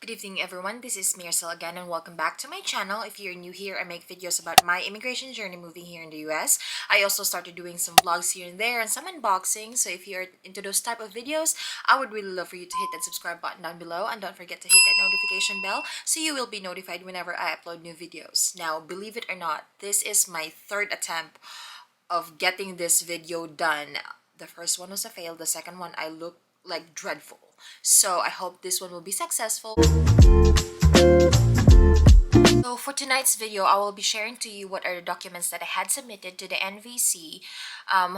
Good evening everyone, this is Maricel again and welcome back to my channel. If you're new here, I make videos about my immigration journey moving here in the US. I also started doing some vlogs here and there and some unboxing, so if you're into those type of videos, I would really love for you to hit that subscribe button down below and don't forget to hit that notification bell so you will be notified whenever I upload new videos. Now, believe it or not, this is my third attempt of getting this video done. The first one was a fail, the second one I looked like dreadful. So I hope this one will be successful. So for tonight's video, I will be sharing to you what are the documents that I had submitted to the NVC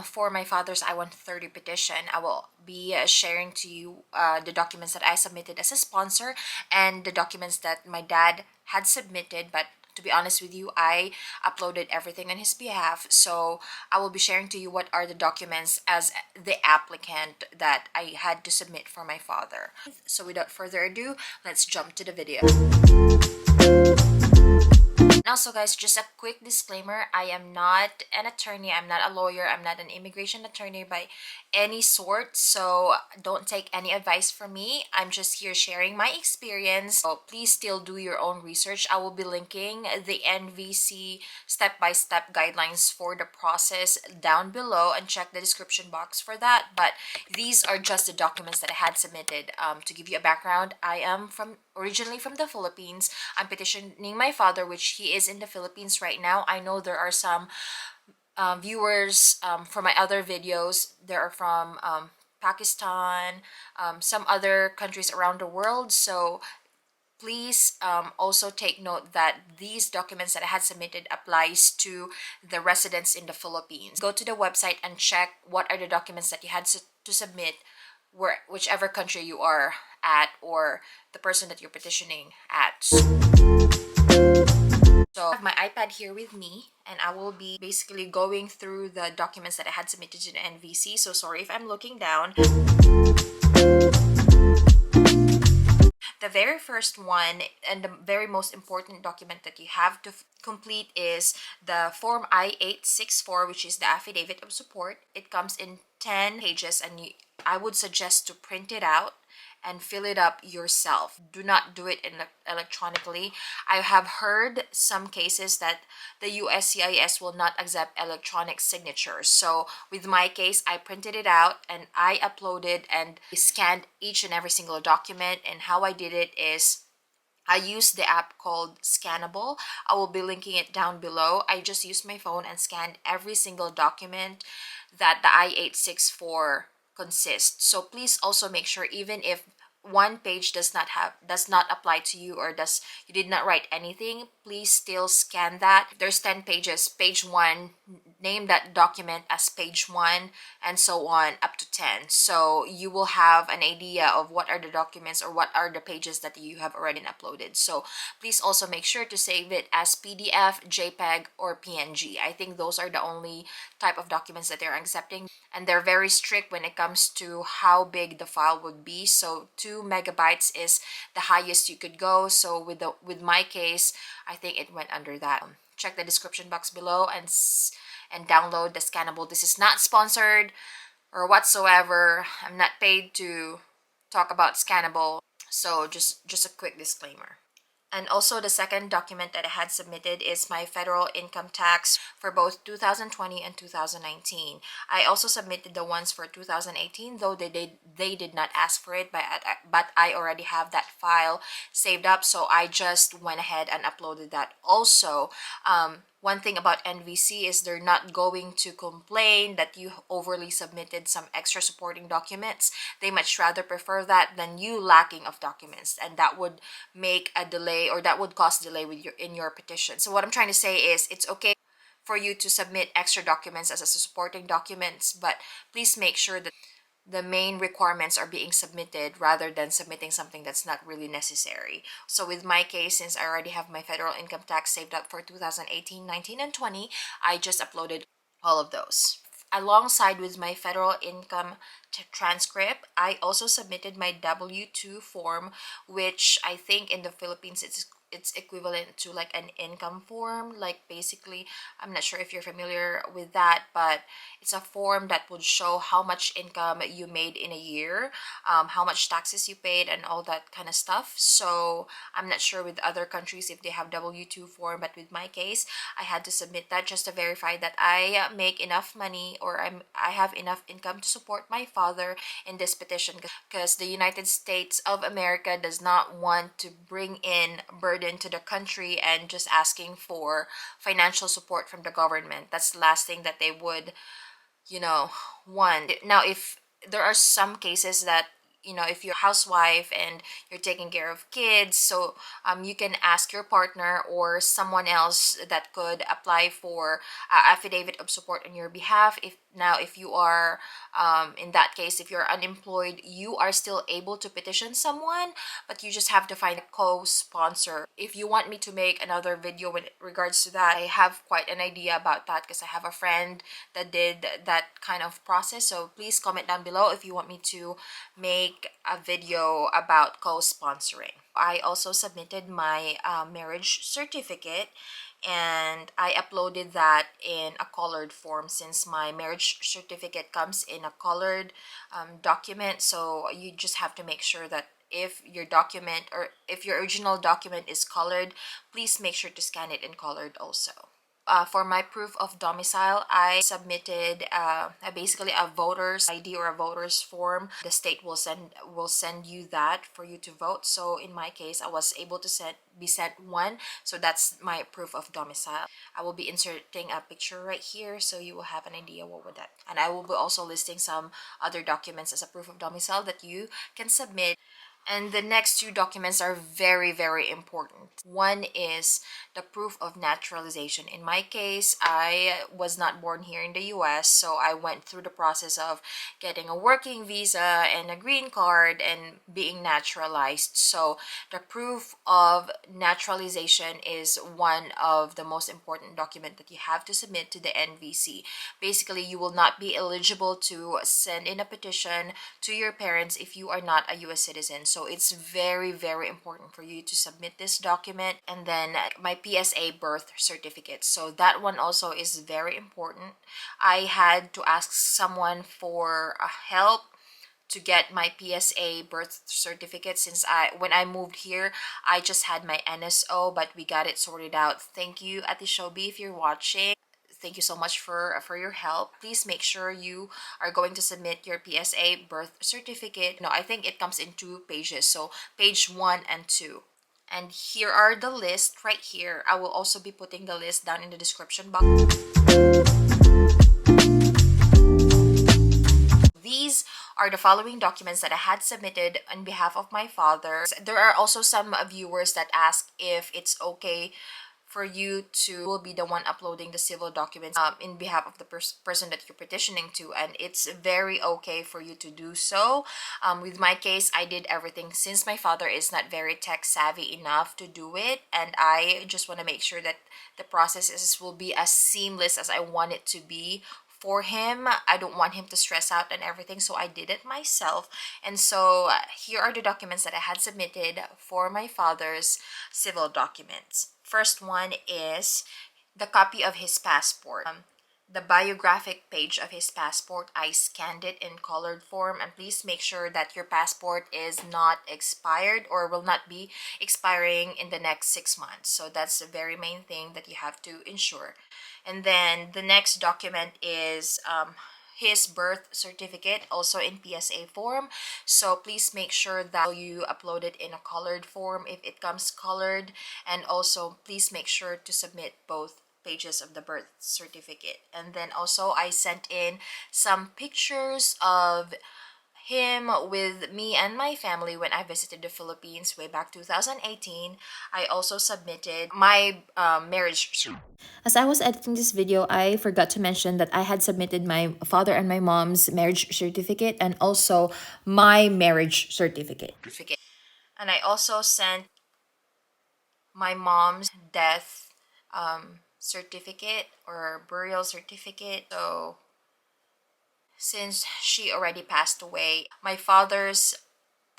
for my father's I-130 petition. I will be sharing to you the documents that I submitted as a sponsor and the documents that my dad had submitted, but to be honest with you, I uploaded everything on his behalf. So I will be sharing to you what are the documents as the applicant that I had to submit for my father. So without further ado, let's jump to the video. And also guys, just a quick disclaimer, I am not an attorney, I'm not a lawyer, I'm not an immigration attorney by any sort, so don't take any advice from me. I'm just here sharing my experience, so please still do your own research. I will be linking the NVC step-by-step guidelines for the process down below and check the description box for that. But these are just the documents that I had submitted. To give you a background, I am originally from the Philippines. I'm petitioning my father, which he is in the Philippines right now. I know there are some viewers for my other videos. There are from Pakistan, some other countries around the world. So please also take note that these documents that I had submitted applies to the residents in the Philippines. Go to the website and check what are the documents that you had to submit whichever country you are at or the person that you're petitioning at. So I have my iPad here with me and I will be basically going through the documents that I had submitted to the NVC. So sorry if I'm looking down. The very first one and the very most important document that you have to complete is the form I-864, which is the Affidavit of Support. It comes in 10 pages and I would suggest to print it out and fill it up yourself. Do not do it electronically. I have heard some cases that the USCIS will not accept electronic signatures. So with my case, I printed it out and I uploaded and scanned each and every single document. And how I did it is I used the app called Scannable. I will be linking it down below. I just used my phone and scanned every single document that the I-864 consists. So please also make sure, even if one page does not apply to you or you did not write anything, please still scan that. There's 10 pages. Page 1, name that document as page 1 and so on up to 10. So you will have an idea of what are the documents or what are the pages that you have already uploaded. So please also make sure to save it as PDF, JPEG, or PNG. I think those are the only type of documents that they're accepting, and they're very strict when it comes to how big the file would be. So 2 megabytes is the highest you could go. So with my case, I think it went under that. Check the description box below and download the Scannable. This is not sponsored or whatsoever. I'm not paid to talk about Scannable. So just a quick disclaimer. And also the second document that I had submitted is my federal income tax for both 2020 and 2019. I also submitted the ones for 2018, though they did not ask for it, but I already have that file saved up, so I just went ahead and uploaded that. Also, one thing about NVC is they're not going to complain that you overly submitted some extra supporting documents. They much rather prefer that than you lacking of documents, and that would make a delay or that would cause delay in your petition. So what I'm trying to say is it's okay for you to submit extra documents as a supporting documents, but please make sure that the main requirements are being submitted rather than submitting something that's not really necessary. So with my case, since I already have my federal income tax saved up for 2018, 19, and 20, I just uploaded all of those. Alongside with my federal income transcript, I also submitted my W-2 form, which I think in the Philippines it's equivalent to like an income form. Like basically, I'm not sure if you're familiar with that, but it's a form that would show how much income you made in a year, how much taxes you paid, and all that kind of stuff. So I'm not sure with other countries if they have W-2 form, but with my case, I had to submit that just to verify that I make enough money, or I have enough income to support my father in this petition, because the United States of America does not want to bring in burden to the country and just asking for financial support from the government. That's the last thing that they would, want. Now, if there are some cases that, if you're a housewife and you're taking care of kids, so you can ask your partner or someone else that could apply for affidavit of support on your behalf. If you are, in that case, if you're unemployed, you are still able to petition someone, but you just have to find a co-sponsor. If you want me to make another video with regards to that, I have quite an idea about that, because I have a friend that did that kind of process. So please comment down below if you want me to make a video about co-sponsoring. I also submitted my marriage certificate, and I uploaded that in a colored form, since my marriage certificate comes in a colored document. So you just have to make sure that if your document, or if your original document is colored, please make sure to scan it in colored also. For my proof of domicile, I submitted basically a voter's ID or a voter's form. The state will send you that for you to vote. So in my case, I was able to be sent one. So that's my proof of domicile. I will be inserting a picture right here, so you will have an idea what would that. And I will be also listing some other documents as a proof of domicile that you can submit. And the next two documents are very, very important. One is the proof of naturalization. In my case, I was not born here in the U.S., so I went through the process of getting a working visa and a green card and being naturalized. So the proof of naturalization is one of the most important documents that you have to submit to the NVC. Basically, you will not be eligible to send in a petition to your parents if you are not a U.S. citizen. So it's very, very important for you to submit this document. And then my PSA Birth Certificate. So that one also is very important. I had to ask someone for help to get my PSA Birth Certificate, since when I moved here, I just had my NSO, but we got it sorted out. Thank you, Ate Shobi, if you're watching. Thank you so much for your help. Please make sure you are going to submit your PSA Birth Certificate. No, I think it comes in 2 pages, so page 1 and 2. And here are the list right here. I will also be putting the list down in the description box. These are the following documents that I had submitted on behalf of my father. There are also some viewers that ask if it's okay for you to will be the one uploading the civil documents in behalf of the person that you're petitioning to, and it's very okay for you to do so. With my case, I did everything, since my father is not very tech savvy enough to do it, and I just want to make sure that the processes will be as seamless as I want it to be for him. I don't want him to stress out and everything, so I did it myself. And so here are the documents that I had submitted for my father's civil documents. First one is the copy of his passport. The biographic page of his passport, I scanned it in colored form, and please make sure that your passport is not expired or will not be expiring in the next 6 months. So that's the very main thing that you have to ensure. And then the next document is his birth certificate, also in PSA form. So please make sure that you upload it in a colored form if it comes colored, and also please make sure to submit both pages of the birth certificate. And then also I sent in some pictures of him with me and my family when I visited the Philippines way back 2018. I also submitted my marriage certificate. As I was editing this video, I forgot to mention that I had submitted my father and my mom's marriage certificate and also my marriage certificate. And I also sent my mom's death certificate or burial certificate. So since she already passed away, my father's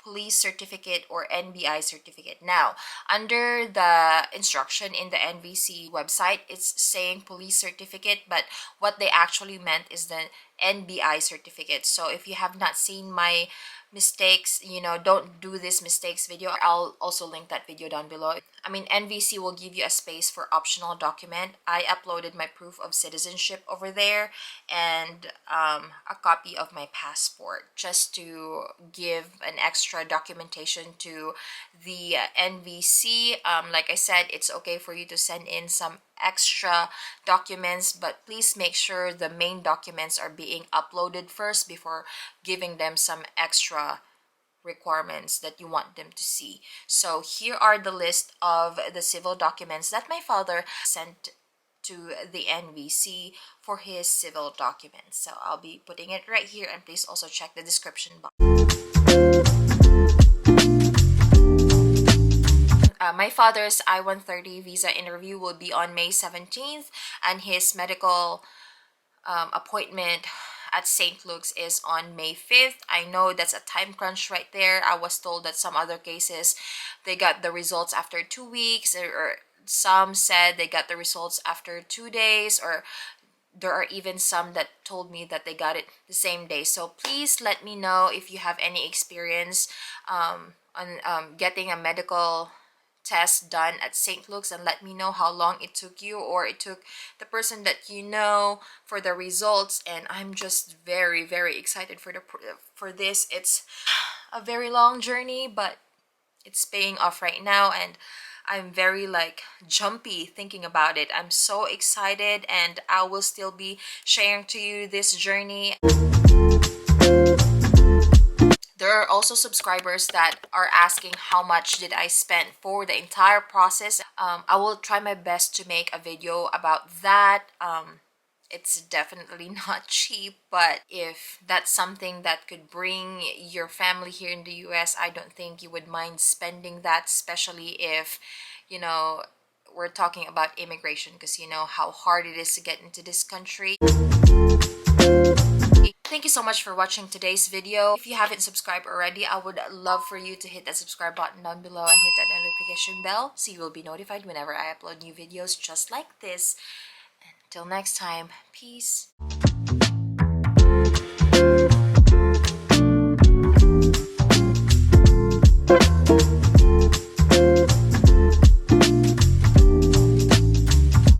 police certificate or NBI certificate. Now, under the instruction in the NVC website, it's saying police certificate, but what they actually meant is the NBI certificate. So if you have not seen my mistakes, don't do this mistakes video, I'll also link that video down below. I mean, NVC will give you a space for optional document. I uploaded my proof of citizenship over there and a copy of my passport, just to give an extra documentation to the NVC. Like I said, it's okay for you to send in some extra documents, but please make sure the main documents are being uploaded first before giving them some extra requirements that you want them to see. So here are the list of the civil documents that my father sent to the NVC for his civil documents. So I'll be putting it right here, and please also check the description box. My father's I-130 visa interview will be on May 17th, and his medical appointment at St. Luke's is on May 5th. I know that's a time crunch right there. I was told that some other cases, they got the results after 2 weeks, or some said they got the results after 2 days, or there are even some that told me that they got it the same day. So please let me know if you have any experience on getting a medical test done at St. Luke's, and let me know how long it took you or it took the person that you know for the results. And I'm just very, very excited for this. It's a very long journey, but it's paying off right now, and I'm very jumpy thinking about it. I'm so excited, and I will still be sharing to you this journey. There are also subscribers that are asking how much did I spend for the entire process. I will try my best to make a video about that. It's definitely not cheap, but if that's something that could bring your family here in the US, I don't think you would mind spending that, especially if, we're talking about immigration, because you know how hard it is to get into this country. Thank you so much for watching today's video. If you haven't subscribed already, I would love for you to hit that subscribe button down below and hit that notification bell so you will be notified whenever I upload new videos just like this. Until next time, peace.